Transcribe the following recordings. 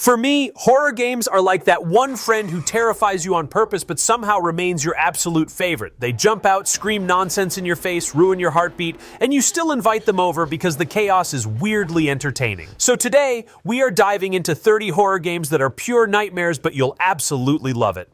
For me, horror games are like that one friend who terrifies you on purpose but somehow remains your absolute favorite. They jump out, scream nonsense in your face, ruin your heartbeat, and you still invite them over because the chaos is weirdly entertaining. So today, we are diving into 30 horror games that are pure nightmares, but you'll absolutely love it.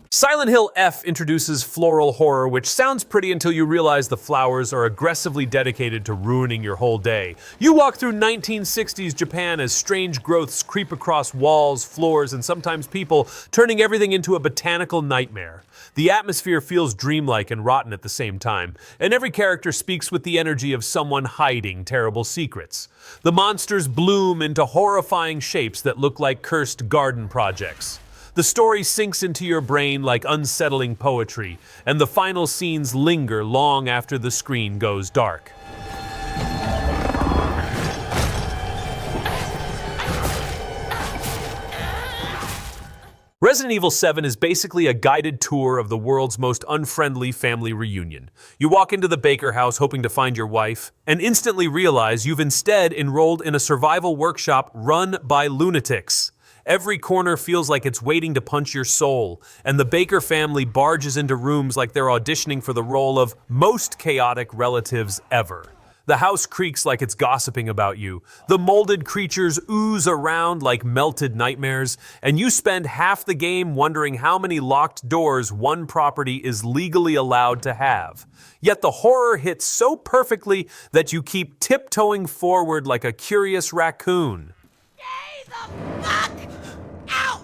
Silent Hill F introduces floral horror, which sounds pretty until you realize the flowers are aggressively dedicated to ruining your whole day. You walk through 1960s Japan as strange growths creep across walls, floors, and sometimes people, turning everything into a botanical nightmare. The atmosphere feels dreamlike and rotten at the same time, and every character speaks with the energy of someone hiding terrible secrets. The monsters bloom into horrifying shapes that look like cursed garden projects. The story sinks into your brain like unsettling poetry, and the final scenes linger long after the screen goes dark. Resident Evil 7 is basically a guided tour of the world's most unfriendly family reunion. You walk into the Baker house hoping to find your wife, and instantly realize you've instead enrolled in a survival workshop run by lunatics. Every corner feels like it's waiting to punch your soul, and the Baker family barges into rooms like they're auditioning for the role of most chaotic relatives ever. The house creaks like it's gossiping about you. The molded creatures ooze around like melted nightmares, and you spend half the game wondering how many locked doors one property is legally allowed to have. Yet the horror hits so perfectly that you keep tiptoeing forward like a curious raccoon. Stay the fuck out!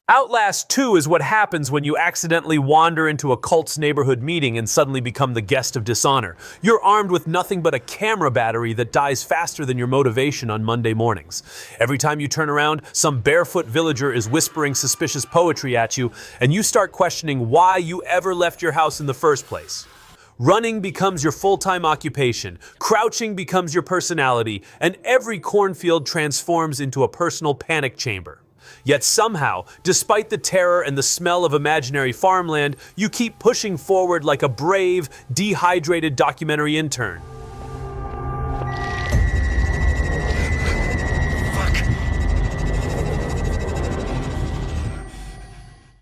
Outlast 2 is what happens when you accidentally wander into a cult's neighborhood meeting and suddenly become the guest of dishonor. You're armed with nothing but a camera battery that dies faster than your motivation on Monday mornings. Every time you turn around, some barefoot villager is whispering suspicious poetry at you, and you start questioning why you ever left your house in the first place. Running becomes your full-time occupation, crouching becomes your personality, and every cornfield transforms into a personal panic chamber. Yet somehow, despite the terror and the smell of imaginary farmland, you keep pushing forward like a brave, dehydrated documentary intern.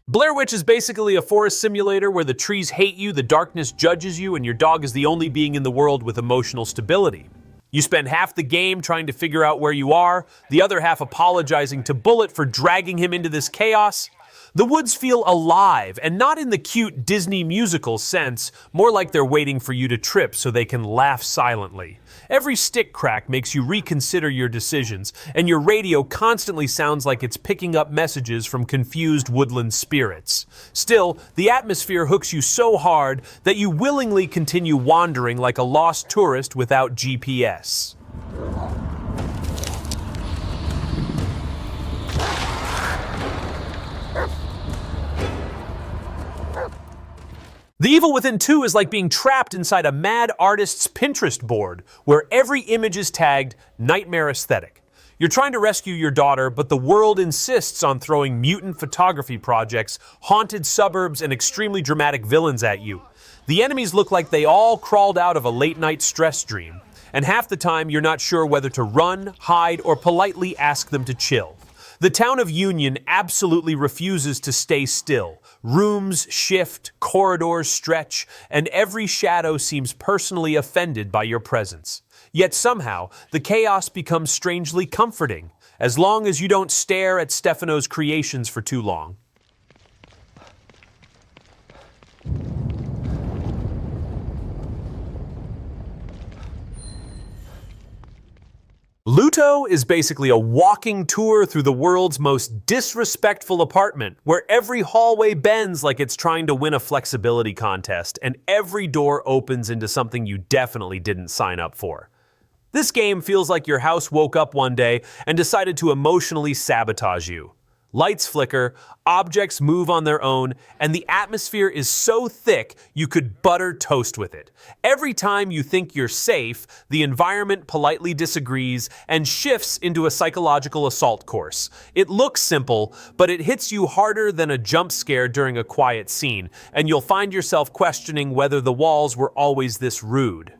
Blair Witch is basically a forest simulator where the trees hate you, the darkness judges you, and your dog is the only being in the world with emotional stability. You spend half the game trying to figure out where you are, the other half apologizing to Bullet for dragging him into this chaos. The woods feel alive, and not in the cute Disney musical sense, more like they're waiting for you to trip so they can laugh silently. Every stick crack makes you reconsider your decisions, and your radio constantly sounds like it's picking up messages from confused woodland spirits. Still, the atmosphere hooks you so hard that you willingly continue wandering like a lost tourist without GPS. The Evil Within 2 is like being trapped inside a mad artist's Pinterest board, where every image is tagged Nightmare Aesthetic. You're trying to rescue your daughter, but the world insists on throwing mutant photography projects, haunted suburbs, and extremely dramatic villains at you. The enemies look like they all crawled out of a late-night stress dream, and half the time you're not sure whether to run, hide, or politely ask them to chill. The town of Union absolutely refuses to stay still. Rooms shift, corridors stretch, and every shadow seems personally offended by your presence. Yet somehow, the chaos becomes strangely comforting, as long as you don't stare at Stefano's creations for too long. Luto is basically a walking tour through the world's most disrespectful apartment, where every hallway bends like it's trying to win a flexibility contest, and every door opens into something you definitely didn't sign up for. This game feels like your house woke up one day and decided to emotionally sabotage you. Lights flicker, objects move on their own, and the atmosphere is so thick you could butter toast with it. Every time you think you're safe, the environment politely disagrees and shifts into a psychological assault course. It looks simple, but it hits you harder than a jump scare during a quiet scene, and you'll find yourself questioning whether the walls were always this rude.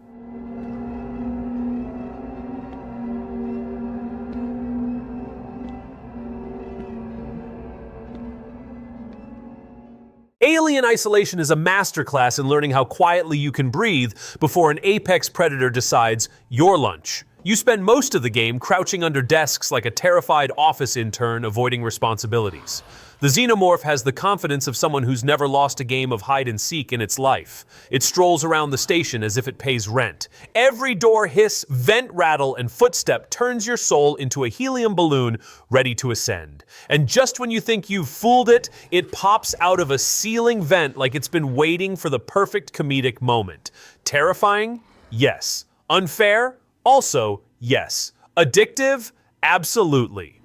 Alien Isolation is a masterclass in learning how quietly you can breathe before an apex predator decides your lunch. You spend most of the game crouching under desks like a terrified office intern avoiding responsibilities. The xenomorph has the confidence of someone who's never lost a game of hide and seek in its life. It strolls around the station as if it pays rent. Every door hiss, vent rattle, and footstep turns your soul into a helium balloon ready to ascend. And just when you think you've fooled it, it pops out of a ceiling vent like it's been waiting for the perfect comedic moment. Terrifying? Yes. Unfair? Also, yes. Addictive? Absolutely.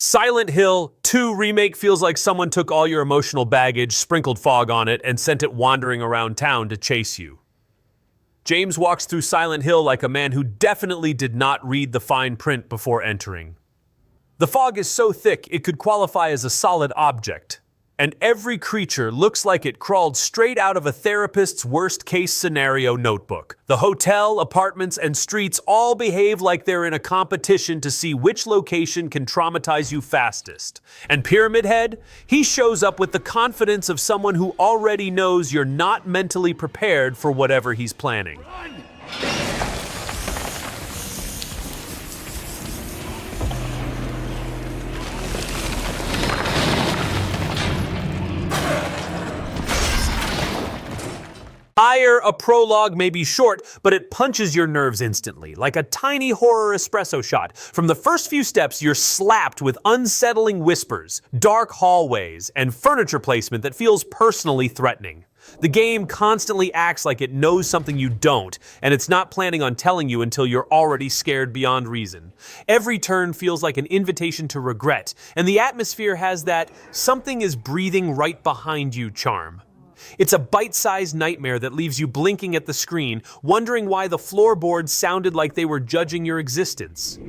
Silent Hill 2 Remake feels like someone took all your emotional baggage, sprinkled fog on it, and sent it wandering around town to chase you. James walks through Silent Hill like a man who definitely did not read the fine print before entering. The fog is so thick it could qualify as a solid object, and every creature looks like it crawled straight out of a therapist's worst-case scenario notebook. The hotel, apartments, and streets all behave like they're in a competition to see which location can traumatize you fastest. And Pyramid Head? He shows up with the confidence of someone who already knows you're not mentally prepared for whatever he's planning. A prologue may be short, but it punches your nerves instantly, like a tiny horror espresso shot. From the first few steps, you're slapped with unsettling whispers, dark hallways, and furniture placement that feels personally threatening. The game constantly acts like it knows something you don't, and it's not planning on telling you until you're already scared beyond reason. Every turn feels like an invitation to regret, and the atmosphere has that something is breathing right behind you charm. It's a bite-sized nightmare that leaves you blinking at the screen, wondering why the floorboards sounded like they were judging your existence.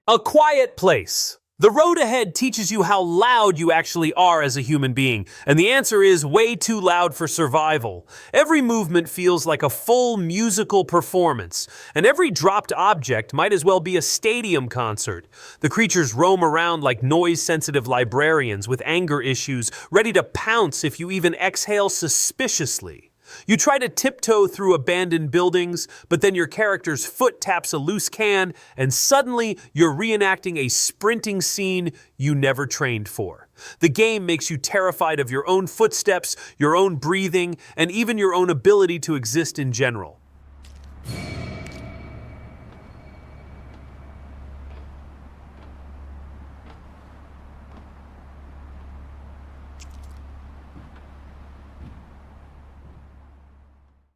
A Quiet Place. The road ahead teaches you how loud you actually are as a human being, and the answer is way too loud for survival. Every movement feels like a full musical performance, and every dropped object might as well be a stadium concert. The creatures roam around like noise-sensitive librarians with anger issues, ready to pounce if you even exhale suspiciously. You try to tiptoe through abandoned buildings, but then your character's foot taps a loose can, and suddenly you're reenacting a sprinting scene you never trained for. The game makes you terrified of your own footsteps, your own breathing, and even your own ability to exist in general.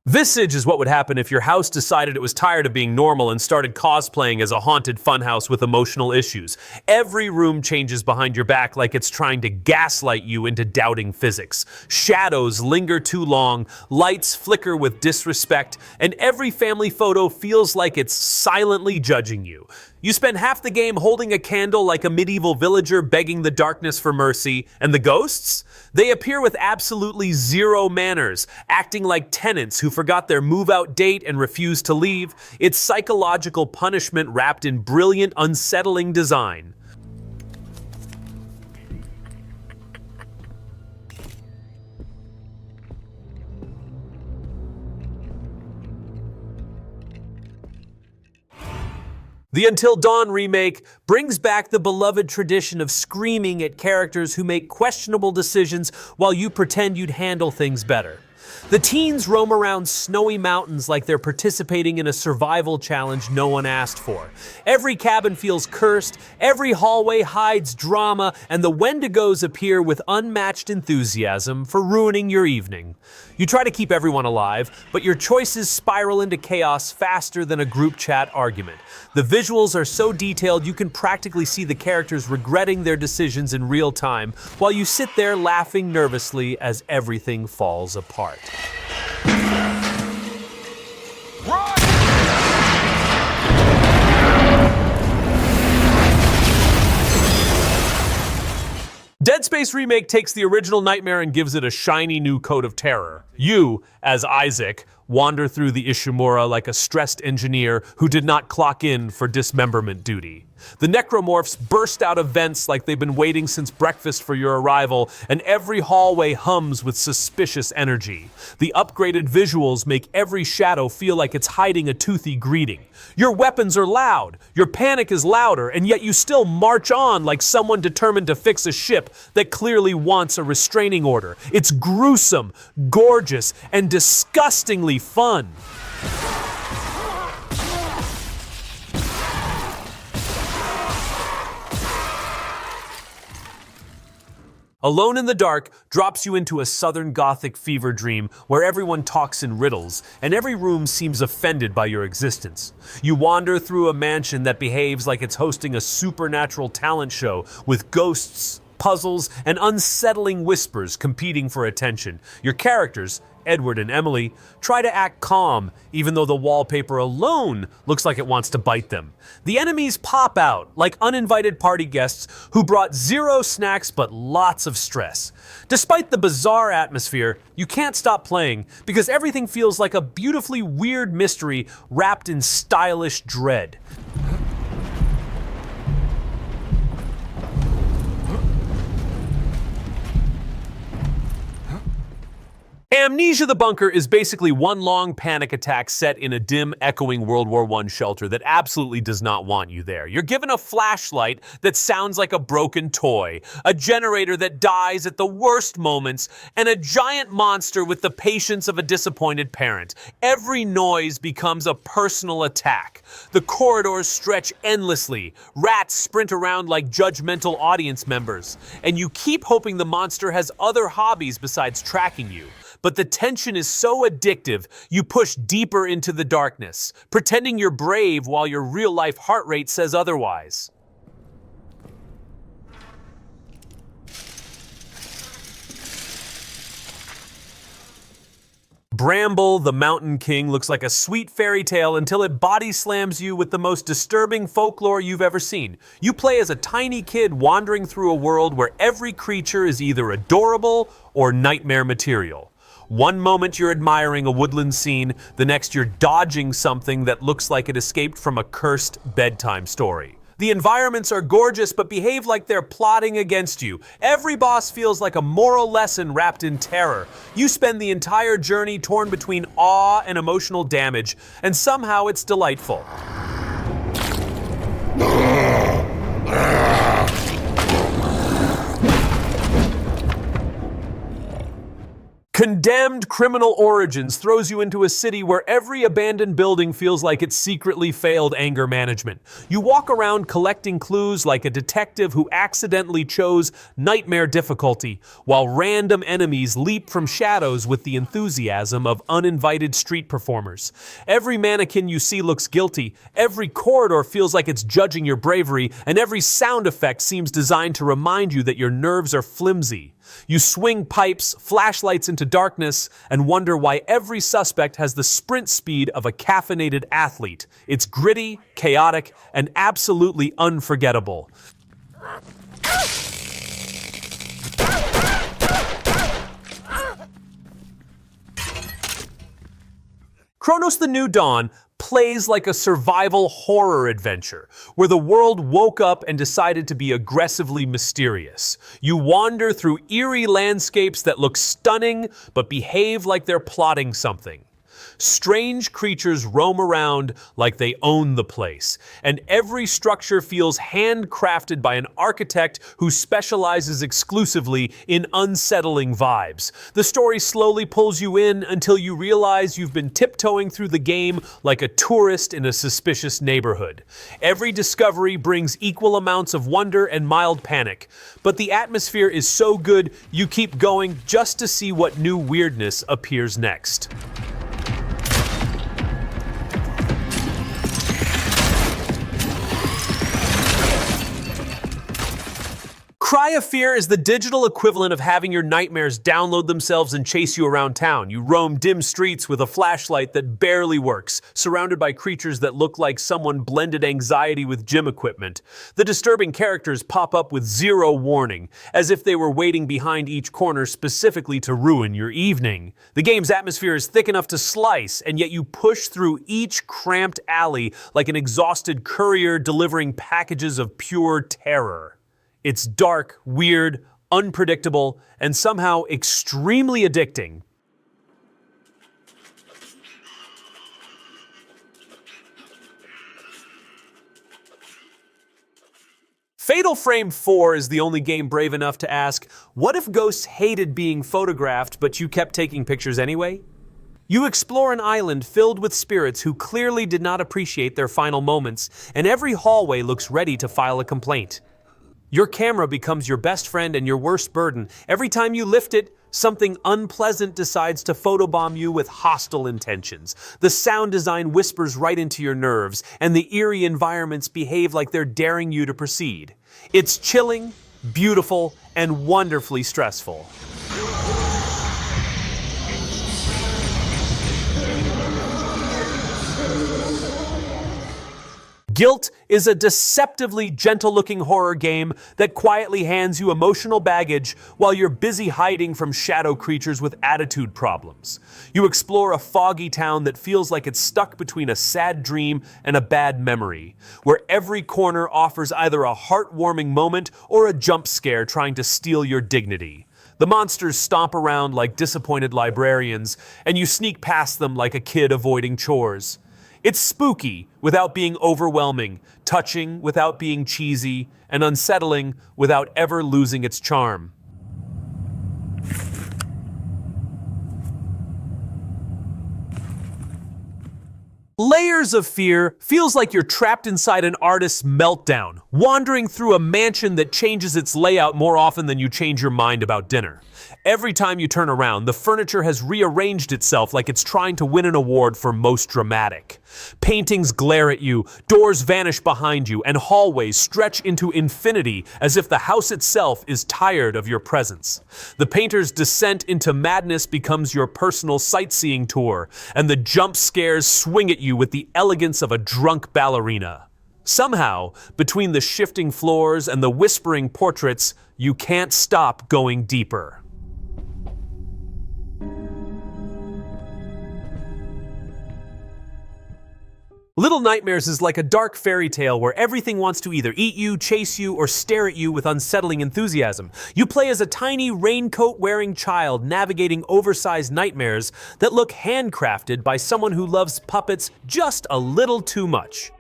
Visage is what would happen if your house decided it was tired of being normal and started cosplaying as a haunted funhouse with emotional issues. Every room changes behind your back like it's trying to gaslight you into doubting physics. Shadows linger too long, lights flicker with disrespect, and every family photo feels like it's silently judging you. You spend half the game holding a candle like a medieval villager begging the darkness for mercy, and the ghosts? They appear with absolutely zero manners, acting like tenants who forgot their move-out date and refuse to leave. It's psychological punishment wrapped in brilliant, unsettling design. The Until Dawn remake brings back the beloved tradition of screaming at characters who make questionable decisions while you pretend you'd handle things better. The teens roam around snowy mountains like they're participating in a survival challenge no one asked for. Every cabin feels cursed, every hallway hides drama, and the Wendigos appear with unmatched enthusiasm for ruining your evening. You try to keep everyone alive, but your choices spiral into chaos faster than a group chat argument. The visuals are so detailed you can practically see the characters regretting their decisions in real time, while you sit there laughing nervously as everything falls apart. Dead Space Remake takes the original Nightmare and gives it a shiny new coat of terror. You, as Isaac, wander through the Ishimura like a stressed engineer who did not clock in for dismemberment duty. The necromorphs burst out of vents like they've been waiting since breakfast for your arrival, and every hallway hums with suspicious energy. The upgraded visuals make every shadow feel like it's hiding a toothy greeting. Your weapons are loud, your panic is louder, and yet you still march on like someone determined to fix a ship that clearly wants a restraining order. It's gruesome, gorgeous, and disgustingly fun. Alone in the Dark drops you into a Southern Gothic fever dream where everyone talks in riddles and every room seems offended by your existence. You wander through a mansion that behaves like it's hosting a supernatural talent show with ghosts, puzzles, and unsettling whispers competing for attention. Your characters, Edward and Emily, try to act calm, even though the wallpaper alone looks like it wants to bite them. The enemies pop out like uninvited party guests who brought zero snacks but lots of stress. Despite the bizarre atmosphere, you can't stop playing because everything feels like a beautifully weird mystery wrapped in stylish dread. Amnesia the Bunker is basically one long panic attack set in a dim, echoing World War I shelter that absolutely does not want you there. You're given a flashlight that sounds like a broken toy, a generator that dies at the worst moments, and a giant monster with the patience of a disappointed parent. Every noise becomes a personal attack. The corridors stretch endlessly, rats sprint around like judgmental audience members, and you keep hoping the monster has other hobbies besides tracking you. But the tension is so addictive, you push deeper into the darkness, pretending you're brave while your real-life heart rate says otherwise. Bramble, the Mountain King, looks like a sweet fairy tale until it body slams you with the most disturbing folklore you've ever seen. You play as a tiny kid wandering through a world where every creature is either adorable or nightmare material. One moment you're admiring a woodland scene, the next you're dodging something that looks like it escaped from a cursed bedtime story. The environments are gorgeous but behave like they're plotting against you. Every boss feels like a moral lesson wrapped in terror. You spend the entire journey torn between awe and emotional damage, and somehow it's delightful. Condemned Criminal Origins throws you into a city where every abandoned building feels like it secretly failed anger management. You walk around collecting clues like a detective who accidentally chose nightmare difficulty, while random enemies leap from shadows with the enthusiasm of uninvited street performers. Every mannequin you see looks guilty, every corridor feels like it's judging your bravery, and every sound effect seems designed to remind you that your nerves are flimsy. You swing pipes, flashlights into darkness, and wonder why every suspect has the sprint speed of a caffeinated athlete. It's gritty, chaotic, and absolutely unforgettable. Cronos The New Dawn plays like a survival horror adventure, where the world woke up and decided to be aggressively mysterious. You wander through eerie landscapes that look stunning, but behave like they're plotting something. Strange creatures roam around like they own the place, and every structure feels handcrafted by an architect who specializes exclusively in unsettling vibes. The story slowly pulls you in until you realize you've been tiptoeing through the game like a tourist in a suspicious neighborhood. Every discovery brings equal amounts of wonder and mild panic, but the atmosphere is so good you keep going just to see what new weirdness appears next. Cry of Fear is the digital equivalent of having your nightmares download themselves and chase you around town. You roam dim streets with a flashlight that barely works, surrounded by creatures that look like someone blended anxiety with gym equipment. The disturbing characters pop up with zero warning, as if they were waiting behind each corner specifically to ruin your evening. The game's atmosphere is thick enough to slice, and yet you push through each cramped alley like an exhausted courier delivering packages of pure terror. It's dark, weird, unpredictable, and somehow extremely addicting. Fatal Frame 4 is the only game brave enough to ask, what if ghosts hated being photographed but you kept taking pictures anyway? You explore an island filled with spirits who clearly did not appreciate their final moments, and every hallway looks ready to file a complaint. Your camera becomes your best friend and your worst burden. Every time you lift it, something unpleasant decides to photobomb you with hostile intentions. The sound design whispers right into your nerves, and the eerie environments behave like they're daring you to proceed. It's chilling, beautiful, and wonderfully stressful. Gylt is a deceptively gentle-looking horror game that quietly hands you emotional baggage while you're busy hiding from shadow creatures with attitude problems. You explore a foggy town that feels like it's stuck between a sad dream and a bad memory, where every corner offers either a heartwarming moment or a jump scare trying to steal your dignity. The monsters stomp around like disappointed librarians, and you sneak past them like a kid avoiding chores. It's spooky without being overwhelming, touching without being cheesy, and unsettling without ever losing its charm. Layers of Fear feels like you're trapped inside an artist's meltdown, wandering through a mansion that changes its layout more often than you change your mind about dinner. Every time you turn around, the furniture has rearranged itself like it's trying to win an award for most dramatic. Paintings glare at you, doors vanish behind you, and hallways stretch into infinity as if the house itself is tired of your presence. The painter's descent into madness becomes your personal sightseeing tour, and the jump scares swing at you with the elegance of a drunk ballerina. Somehow, between the shifting floors and the whispering portraits, you can't stop going deeper. Little Nightmares is like a dark fairy tale where everything wants to either eat you, chase you, or stare at you with unsettling enthusiasm. You play as a tiny raincoat-wearing child navigating oversized nightmares that look handcrafted by someone who loves puppets just a little too much.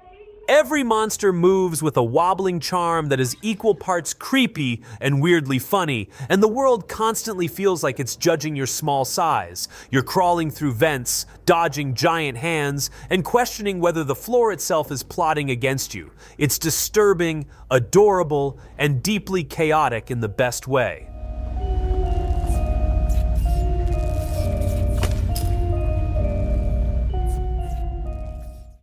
Every monster moves with a wobbling charm that is equal parts creepy and weirdly funny, and the world constantly feels like it's judging your small size. You're crawling through vents, dodging giant hands, and questioning whether the floor itself is plotting against you. It's disturbing, adorable, and deeply chaotic in the best way.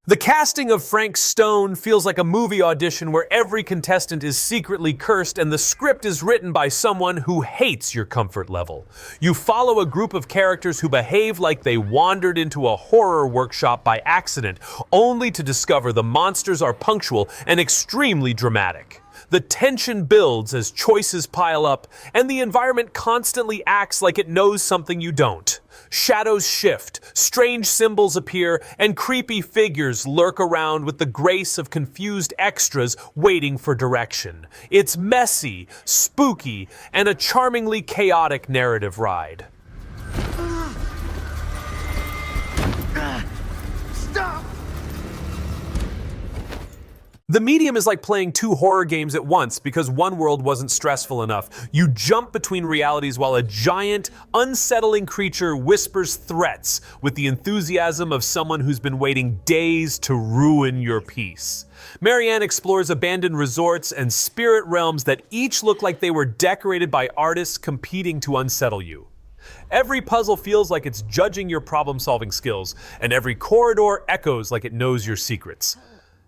The casting of Frank Stone feels like a movie audition where every contestant is secretly cursed and the script is written by someone who hates your comfort level. You follow a group of characters who behave like they wandered into a horror workshop by accident, only to discover the monsters are punctual and extremely dramatic. The tension builds as choices pile up, and the environment constantly acts like it knows something you don't. Shadows shift, strange symbols appear, and creepy figures lurk around with the grace of confused extras waiting for direction. It's messy, spooky, and a charmingly chaotic narrative ride. The medium is like playing two horror games at once because one world wasn't stressful enough. You jump between realities while a giant, unsettling creature whispers threats with the enthusiasm of someone who's been waiting days to ruin your peace. Marianne explores abandoned resorts and spirit realms that each look like they were decorated by artists competing to unsettle you. Every puzzle feels like it's judging your problem-solving skills, and every corridor echoes like it knows your secrets.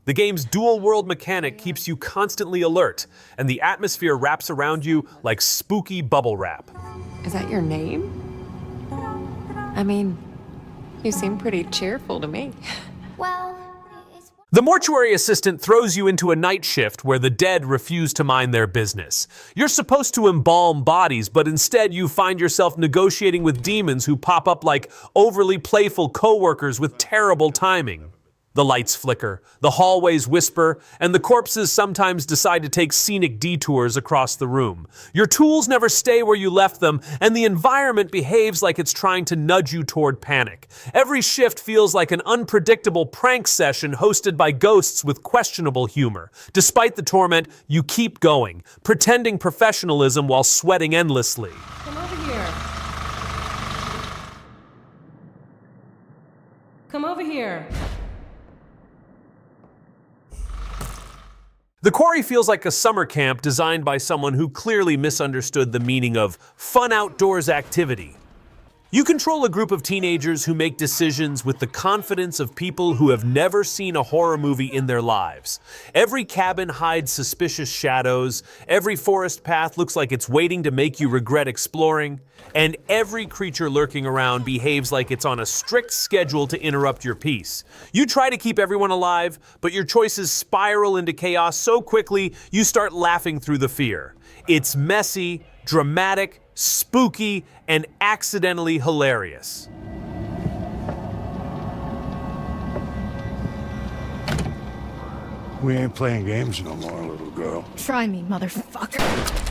The game's dual-world mechanic keeps you constantly alert, and the atmosphere wraps around you like spooky bubble wrap. Is that your name? I mean, you seem pretty cheerful to me. Well, it's... The Mortuary Assistant throws you into a night shift where the dead refuse to mind their business. You're supposed to embalm bodies, but instead you find yourself negotiating with demons who pop up like overly playful coworkers with terrible timing. The lights flicker, the hallways whisper, and the corpses sometimes decide to take scenic detours across the room. Your tools never stay where you left them, and the environment behaves like it's trying to nudge you toward panic. Every shift feels like an unpredictable prank session hosted by ghosts with questionable humor. Despite the torment, you keep going, pretending professionalism while sweating endlessly. Come over here. Come over here. The Quarry feels like a summer camp designed by someone who clearly misunderstood the meaning of fun outdoors activity. You control a group of teenagers who make decisions with the confidence of people who have never seen a horror movie in their lives. Every cabin hides suspicious shadows, every forest path looks like it's waiting to make you regret exploring, and every creature lurking around behaves like it's on a strict schedule to interrupt your peace. You try to keep everyone alive, but your choices spiral into chaos so quickly you start laughing through the fear. It's messy, dramatic, spooky, and accidentally hilarious. We ain't playing games no more, little girl. Try me, motherfucker.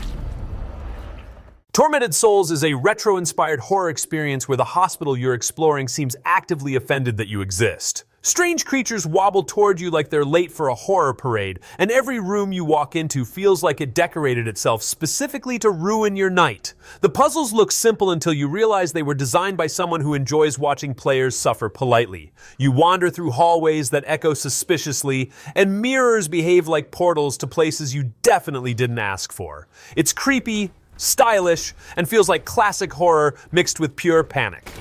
Tormented Souls is a retro-inspired horror experience where the hospital you're exploring seems actively offended that you exist. Strange creatures wobble toward you like they're late for a horror parade, and every room you walk into feels like it decorated itself specifically to ruin your night. The puzzles look simple until you realize they were designed by someone who enjoys watching players suffer politely. You wander through hallways that echo suspiciously, and mirrors behave like portals to places you definitely didn't ask for. It's creepy, stylish, and feels like classic horror mixed with pure panic.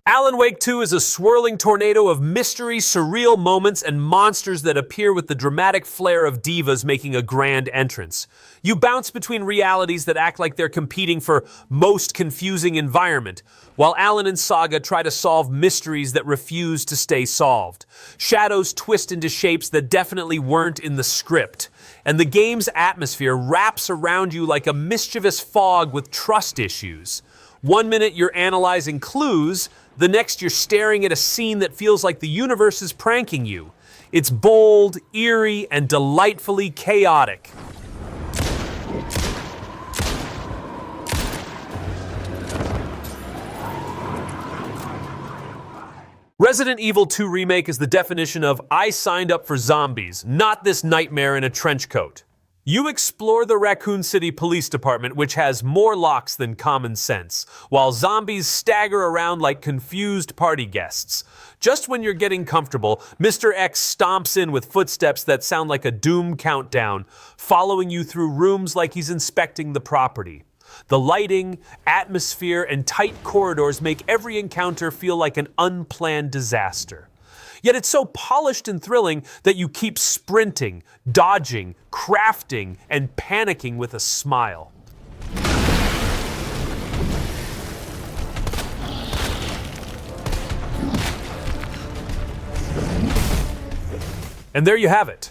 Alan Wake 2 is a swirling tornado of mystery, surreal moments, and monsters that appear with the dramatic flair of divas making a grand entrance. You bounce between realities that act like they're competing for most confusing environment, while Alan and Saga try to solve mysteries that refuse to stay solved. Shadows twist into shapes that definitely weren't in the script, and the game's atmosphere wraps around you like a mischievous fog with trust issues. One minute you're analyzing clues, the next you're staring at a scene that feels like the universe is pranking you. It's bold, eerie, and delightfully chaotic. Resident Evil 2 Remake is the definition of I signed up for zombies, not this nightmare in a trench coat. You explore the Raccoon City Police Department, which has more locks than common sense, while zombies stagger around like confused party guests. Just when you're getting comfortable, Mr. X stomps in with footsteps that sound like a doom countdown, following you through rooms like he's inspecting the property. The lighting, atmosphere, and tight corridors make every encounter feel like an unplanned disaster. Yet it's so polished and thrilling that you keep sprinting, dodging, crafting, and panicking with a smile. And there you have it.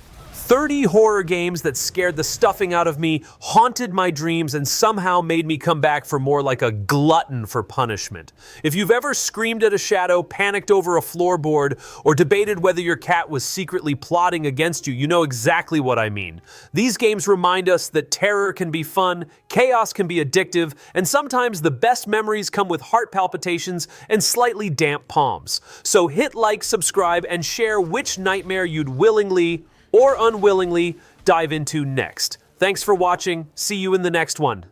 30 horror games that scared the stuffing out of me, haunted my dreams, and somehow made me come back for more like a glutton for punishment. If you've ever screamed at a shadow, panicked over a floorboard, or debated whether your cat was secretly plotting against you, you know exactly what I mean. These games remind us that terror can be fun, chaos can be addictive, and sometimes the best memories come with heart palpitations and slightly damp palms. So hit like, subscribe, and share which nightmare you'd willingly or unwillingly dive into next. Thanks for watching. See you in the next one.